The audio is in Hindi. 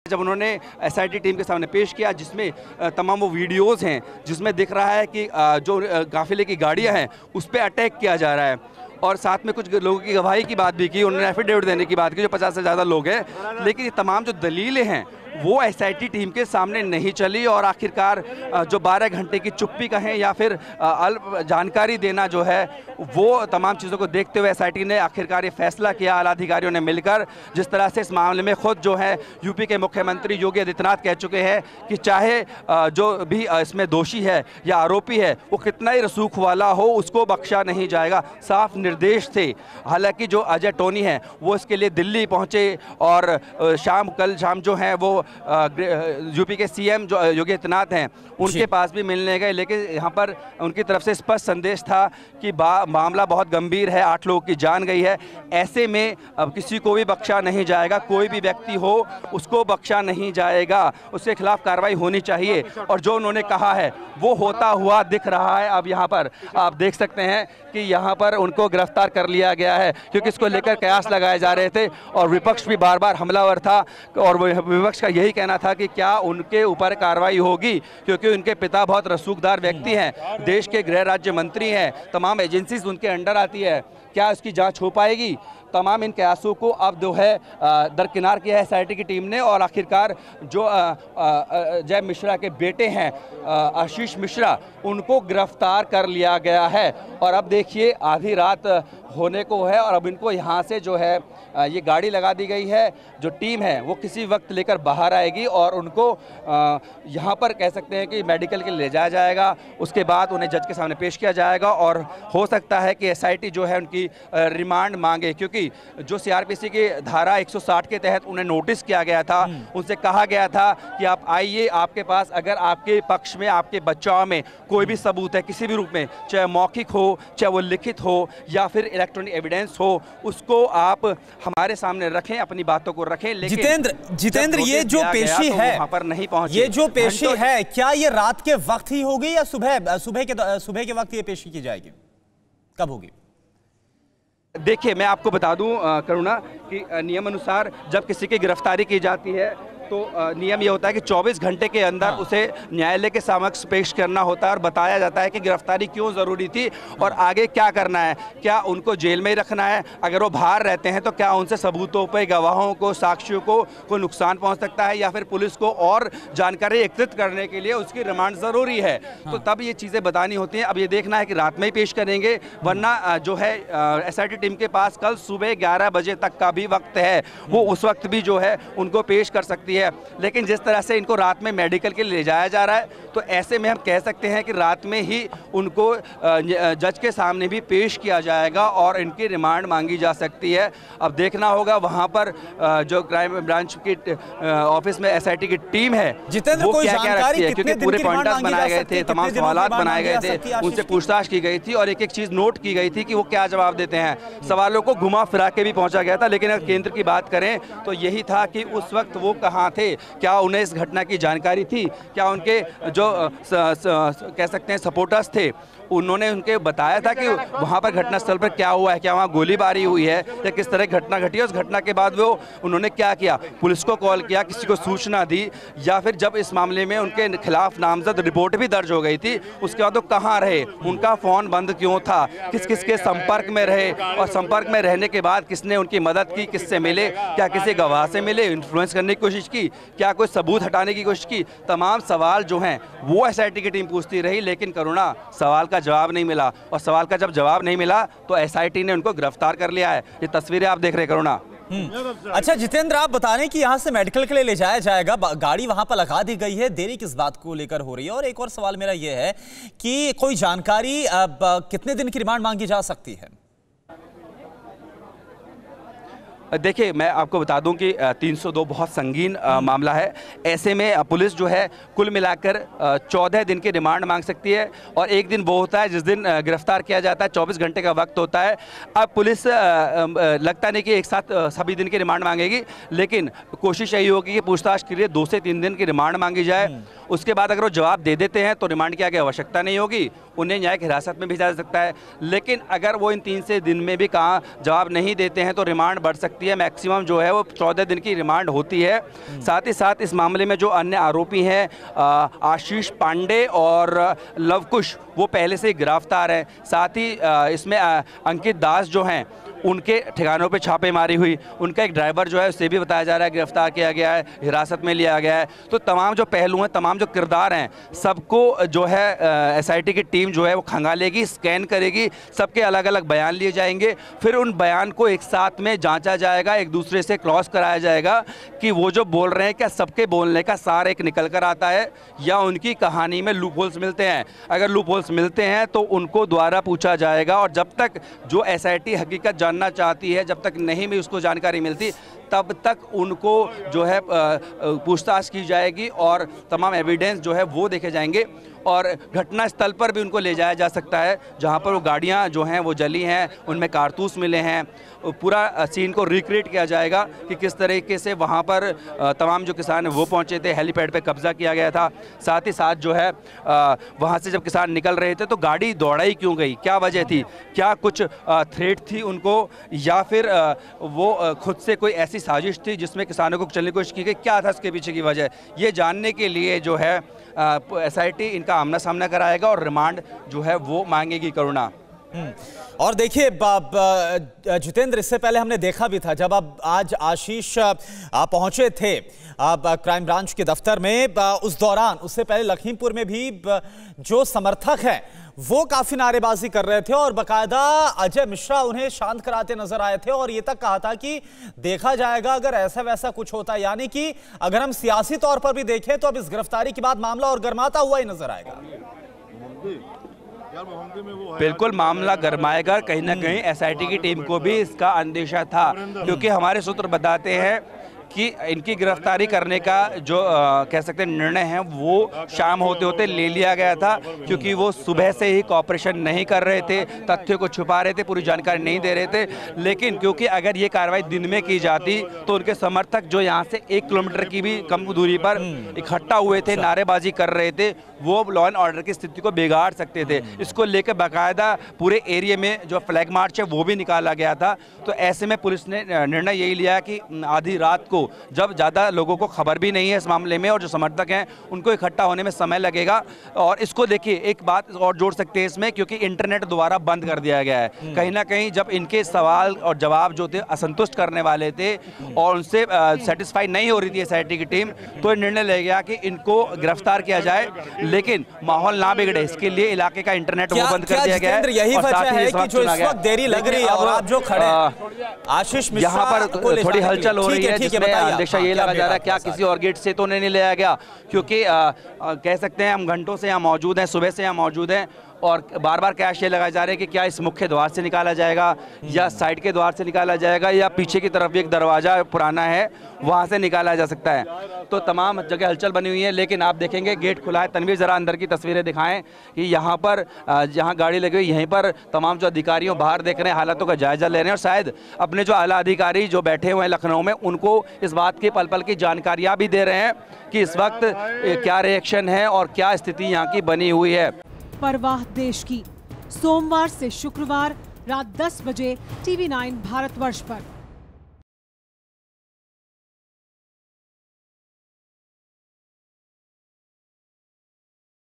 जब उन्होंने एसआईटी टीम के सामने पेश किया, जिसमें तमाम वो वीडियोस हैं जिसमें दिख रहा है कि जो काफिले की गाड़ियां हैं उस पर अटैक किया जा रहा है, और साथ में कुछ लोगों की गवाही की बात भी की, उन्होंने एफिडेविट देने की बात की जो 50 से ज़्यादा लोग हैं। लेकिन ये तमाम जो दलीलें हैं वो एसआईटी टीम के सामने नहीं चली, और आखिरकार जो 12 घंटे की चुप्पी कहें या फिर अल्प जानकारी देना जो है, वो तमाम चीज़ों को देखते हुए एसआईटी ने आखिरकार ये फैसला किया, आला अधिकारियों ने मिलकर। जिस तरह से इस मामले में खुद जो है यूपी के मुख्यमंत्री योगी आदित्यनाथ कह चुके हैं कि चाहे जो भी इसमें दोषी है या आरोपी है वो कितना ही रसूख वाला हो, उसको बख्शा नहीं जाएगा, साफ निर्देश थे। हालांकि जो अजय टोनी है वो इसके लिए दिल्ली पहुंचे और कल शाम जो है वो यूपी के सीएम जो योगी आदित्यनाथ हैं उनके पास भी मिलने गए, लेकिन यहाँ पर उनकी तरफ से स्पष्ट संदेश था कि मामला बहुत गंभीर है, 8 लोगों की जान गई है, ऐसे में अब किसी को भी बख्शा नहीं जाएगा, कोई भी व्यक्ति हो उसको बख्शा नहीं जाएगा, उसके खिलाफ कार्रवाई होनी चाहिए। और जो उन्होंने कहा है वो होता हुआ दिख रहा है। अब यहाँ पर आप देख सकते हैं कि यहाँ पर उनको गिरफ्तार कर लिया गया है, क्योंकि इसको लेकर कयास लगाए जा रहे थे और विपक्ष भी बार बार हमलावर था, और विपक्ष का यही कहना था कि क्या उनके ऊपर कार्रवाई होगी, क्योंकि उनके पिता बहुत रसूखदार व्यक्ति हैं, देश के गृह राज्य मंत्री हैं, तमाम एजेंसीज उनके अंडर आती है, क्या उसकी जांच हो पाएगी। तमाम इन कयासों को अब जो है दरकिनार किया है एसआईटी की टीम ने, और आखिरकार जो जय मिश्रा के बेटे हैं आशीष मिश्रा, उनको गिरफ्तार कर लिया गया है। और अब देखिए आधी रात होने को है और अब इनको यहाँ से जो है ये गाड़ी लगा दी गई है, जो टीम है वो किसी वक्त लेकर बाहर आएगी और उनको यहाँ पर कह सकते हैं कि मेडिकल के लिए ले जाया जाएगा, उसके बाद उन्हें जज के सामने पेश किया जाएगा, और हो सकता है कि एसआईटी जो है उनकी रिमांड मांगे, क्योंकि जो सीआरपीसी की धारा 160 के तहत उन्हें नोटिस किया गया था, उनसे कहा गया था कि आप आइए, आपके पास अगर आपके पक्ष में, आपके बचाव में कोई भी सबूत है किसी भी रूप में, चाहे मौखिक हो, चाहे वो लिखित हो या फिर इलेक्ट्रॉनिक एविडेंस हो, उसको आप हमारे सामने रखें, अपनी बातों को रखें। लेकिन जितेंद्र ये जो पेशी तो है वहां पर नहीं पहुंचे, ये जो पेशी है, क्या ये रात के वक्त ही होगी या सुबह के वक्त ये पेशी की जाएगी, कब होगी? देखिए मैं आपको बता दूं करुणा कि नियम अनुसार जब किसी की गिरफ्तारी की जाती है तो नियम ये होता है कि 24 घंटे के अंदर उसे न्यायालय के समक्ष पेश करना होता है और बताया जाता है कि गिरफ्तारी क्यों ज़रूरी थी और आगे क्या करना है। क्या उनको जेल में ही रखना है, अगर वो बाहर रहते हैं तो क्या उनसे सबूतों पर, गवाहों को, साक्षियों को नुकसान पहुंच सकता है, या फिर पुलिस को और जानकारी एकत्रित करने के लिए उसकी रिमांड ज़रूरी है। तो तब ये चीज़ें बतानी होती हैं। अब ये देखना है कि रात में ही पेश करेंगे, वरना जो है एसआईटी टीम के पास कल सुबह 11 बजे तक का भी वक्त है, वो उस वक्त भी जो है उनको पेश कर सकती है। लेकिन जिस तरह से इनको रात में मेडिकल के लिए ले जाया जा रहा है, तो ऐसे में हम कह सकते हैं कि रात में ही उनको जज के सामने भी पेश किया जाएगा और इनकी रिमांड मांगी जा सकती है। अब देखना होगा वहां पर जो क्राइम ब्रांच की ऑफिस में एसआईटी की टीम है जितेंद्र, वो कोई क्या क्या रखती है, क्योंकि पूरे पॉइंटर्स बनाए गए थे, तमाम सवालात बनाए गए थे, उनसे पूछताछ की गई थी और एक एक चीज नोट की गई थी कि वो क्या जवाब देते हैं। सवालों को घुमा फिरा के भी पहुंचा गया था। लेकिन अगर केंद्र की बात करें तो यही था कि उस वक्त वो कहाँ थे, क्या उन्हें इस घटना की जानकारी थी, क्या उनके जो कह सकते हैं सपोर्टर्स थे उन्होंने उनके बताया था कि वहाँ पर घटनास्थल पर क्या हुआ है, क्या वहाँ गोलीबारी हुई है या किस तरह घटना घटी है। उस घटना के बाद वो उन्होंने क्या किया, पुलिस को कॉल किया, किसी को सूचना दी, या फिर जब इस मामले में उनके खिलाफ नामजद रिपोर्ट भी दर्ज हो गई थी उसके बाद वो कहाँ रहे, उनका फ़ोन बंद क्यों था, किस किस के संपर्क में रहे, और संपर्क में रहने के बाद किसने उनकी मदद की, किससे मिले, क्या किसी गवाह से मिले, इन्फ्लुएंस करने की कोशिश की, क्या कोई सबूत हटाने की कोशिश की। तमाम सवाल जो हैं वो एसआईटी की टीम पूछती रही, लेकिन करुणा सवाल का जवाब नहीं मिला, और सवाल का जब जवाब नहीं मिला तो एसआईटी ने उनको गिरफ्तार कर लिया है। ये तस्वीरें आप देख रहे हैं करुणा। अच्छा जितेंद्र, आप बता रहे हैं कि यहाँ से मेडिकल के लिए ले जाया जाएगा, गाड़ी वहां पर लगा दी गई है, देरी किस बात को लेकर हो रही है? और एक और सवाल मेरा ये है कि कोई जानकारी कितने दिन की रिमांड मांगी जा सकती है? देखिए मैं आपको बता दूं कि 302 बहुत संगीन मामला है। ऐसे में पुलिस जो है कुल मिलाकर 14 दिन की रिमांड मांग सकती है, और एक दिन वो होता है जिस दिन गिरफ्तार किया जाता है, 24 घंटे का वक्त होता है। अब पुलिस लगता नहीं कि एक साथ सभी दिन की रिमांड मांगेगी, लेकिन कोशिश यही होगी कि पूछताछ के लिए 2 से 3 दिन की रिमांड मांगी जाए। उसके बाद अगर वो जवाब दे देते हैं तो रिमांड की आगे आवश्यकता नहीं होगी, उन्हें न्यायिक हिरासत में भेजा जा सकता है। लेकिन अगर वो इन 3 से दिन में भी कहा जवाब नहीं देते हैं तो रिमांड बढ़ सकती सकती है, मैक्सिमम जो है वो 14 दिन की रिमांड होती है। साथ ही साथ इस मामले में जो अन्य आरोपी हैं आशीष पांडे और लवकुश, वो पहले से ही गिरफ्तार हैं। साथ ही इसमें अंकित दास जो हैं उनके ठिकानों पे छापेमारी हुई, उनका एक ड्राइवर जो है उसे भी बताया जा रहा है गिरफ्तार किया गया है, हिरासत में लिया गया है। तो तमाम जो पहलू हैं, तमाम जो किरदार हैं, सबको जो है एसआईटी की टीम जो है वो खंगालेगी, स्कैन करेगी, सबके अलग अलग बयान लिए जाएंगे, फिर उन बयान को एक साथ में जांचा जाएगा, एक दूसरे से क्रॉस कराया जाएगा कि वो जो बोल रहे हैं क्या सबके बोलने का सार एक निकल कर आता है या उनकी कहानी में लूप होल्स मिलते हैं। अगर लूप होल्स मिलते हैं तो उनको दोबारा पूछा जाएगा, और जब तक जो एसआईटी हकीकत जानना चाहती है, जब तक नहीं भी उसको जानकारी मिलती, तब तक उनको जो है पूछताछ की जाएगी और तमाम एविडेंस जो है वो देखे जाएंगे। और घटना स्थल पर भी उनको ले जाया जा सकता है जहां पर वो गाड़ियां जो हैं वो जली हैं, उनमें कारतूस मिले हैं। पूरा सीन को रिक्रिएट किया जाएगा कि किस तरीके से वहां पर तमाम जो किसान हैं वो पहुंचे थे, हेलीपैड पे कब्जा किया गया था। साथ ही साथ जो है वहां से जब किसान निकल रहे थे तो गाड़ी दौड़ाई क्यों गई, क्या वजह थी, क्या कुछ थ्रेट थी उनको, या फिर वो खुद से कोई ऐसी साजिश थी जिसमें किसानों को चलने की कोशिश की गई, क्या था उसके पीछे की वजह। ये जानने के लिए जो है एसआईटी इनका आमना सामना कराएगा और रिमांड जो है वो मांगेगी करुणा। और देखिए जितेंद्र, इससे पहले हमने देखा भी था जब अब आज आशीष पहुंचे थे क्राइम ब्रांच के दफ्तर में, उस दौरान उससे पहले लखीमपुर में भी जो समर्थक हैं वो काफी नारेबाजी कर रहे थे और बकायदा अजय मिश्रा उन्हें शांत कराते नजर आए थे और ये तक कहा था कि देखा जाएगा अगर ऐसा वैसा कुछ होता है। यानी कि अगर हम सियासी तौर पर भी देखें तो अब इस गिरफ्तारी के बाद मामला और गर्माता हुआ ही नजर आएगा। बिल्कुल मामला गरमाएगा। कहीं ना कहीं एसआईटी की टीम को भी इसका अंदेशा था, क्योंकि हमारे सूत्र बताते हैं कि इनकी गिरफ्तारी करने का जो कह सकते हैं निर्णय है वो शाम होते होते ले लिया गया था, क्योंकि वो सुबह से ही कॉपरेशन नहीं कर रहे थे, तथ्यों को छुपा रहे थे, पूरी जानकारी नहीं दे रहे थे। लेकिन क्योंकि अगर ये कार्रवाई दिन में की जाती तो उनके समर्थक जो यहाँ से 1 किलोमीटर की भी कम दूरी पर इकट्ठा हुए थे, नारेबाजी कर रहे थे, वो लॉ एंड ऑर्डर की स्थिति को बिगाड़ सकते थे। इसको लेकर बाकायदा पूरे एरिया में जो फ्लैग मार्च है वो भी निकाला गया था। तो ऐसे में पुलिस ने निर्णय यही लिया कि आधी रात को, जब ज़्यादा लोगों को खबर भी नहीं है इस मामले में और जो समर्थक हैं उनको इकट्ठा होने में समय लगेगा। और इसको देखिए, एक बात और जोड़ सकते हैं इसमें, क्योंकि इंटरनेट दोबारा बंद कर दिया गया है। कहीं ना कहीं जब इनके सवाल और जवाब जो थे असंतुष्ट करने वाले थे और उनसे सेटिस्फाई नहीं हो रही थी एसआईटी की टीम, तो निर्णय ले गया कि इनको गिरफ्तार किया जाए, लेकिन माहौल ना बिगड़े इसके लिए इलाके का इंटरनेट वो बंद कर दिया गया है। यही वजह है कि जो इस वक्त देरी लग रही है और आप जो खड़े आशीष मिश्रा यहाँ पर थोड़ी हलचल हो रही है, जिसमें अंदेशा ये लगा जा रहा है क्या किसी और गेट से तो नहीं लिया गया, क्योंकि कह सकते हैं हम घंटों से यहाँ मौजूद हैं, सुबह से यहाँ मौजूद हैं और बार बार कैश ये लगाए जा रहे हैं कि क्या इस मुख्य द्वार से निकाला जाएगा या साइड के द्वार से निकाला जाएगा या पीछे की तरफ भी एक दरवाजा पुराना है वहाँ से निकाला जा सकता है। तो तमाम जगह हलचल बनी हुई है, लेकिन आप देखेंगे गेट खुला है। तनवीर ज़रा अंदर की तस्वीरें दिखाएं कि यहाँ पर जहाँ गाड़ी लगी हुई यहीं पर तमाम जो अधिकारियों बाहर देख रहे हैं, हालातों का जायजा ले रहे हैं और शायद अपने जो आला अधिकारी जो बैठे हुए हैं लखनऊ में उनको इस बात की पल पल की जानकारियाँ भी दे रहे हैं कि इस वक्त क्या रिएक्शन है और क्या स्थिति यहाँ की बनी हुई है। परवाह देश की, सोमवार से शुक्रवार रात 10 बजे TV9 भारतवर्ष पर।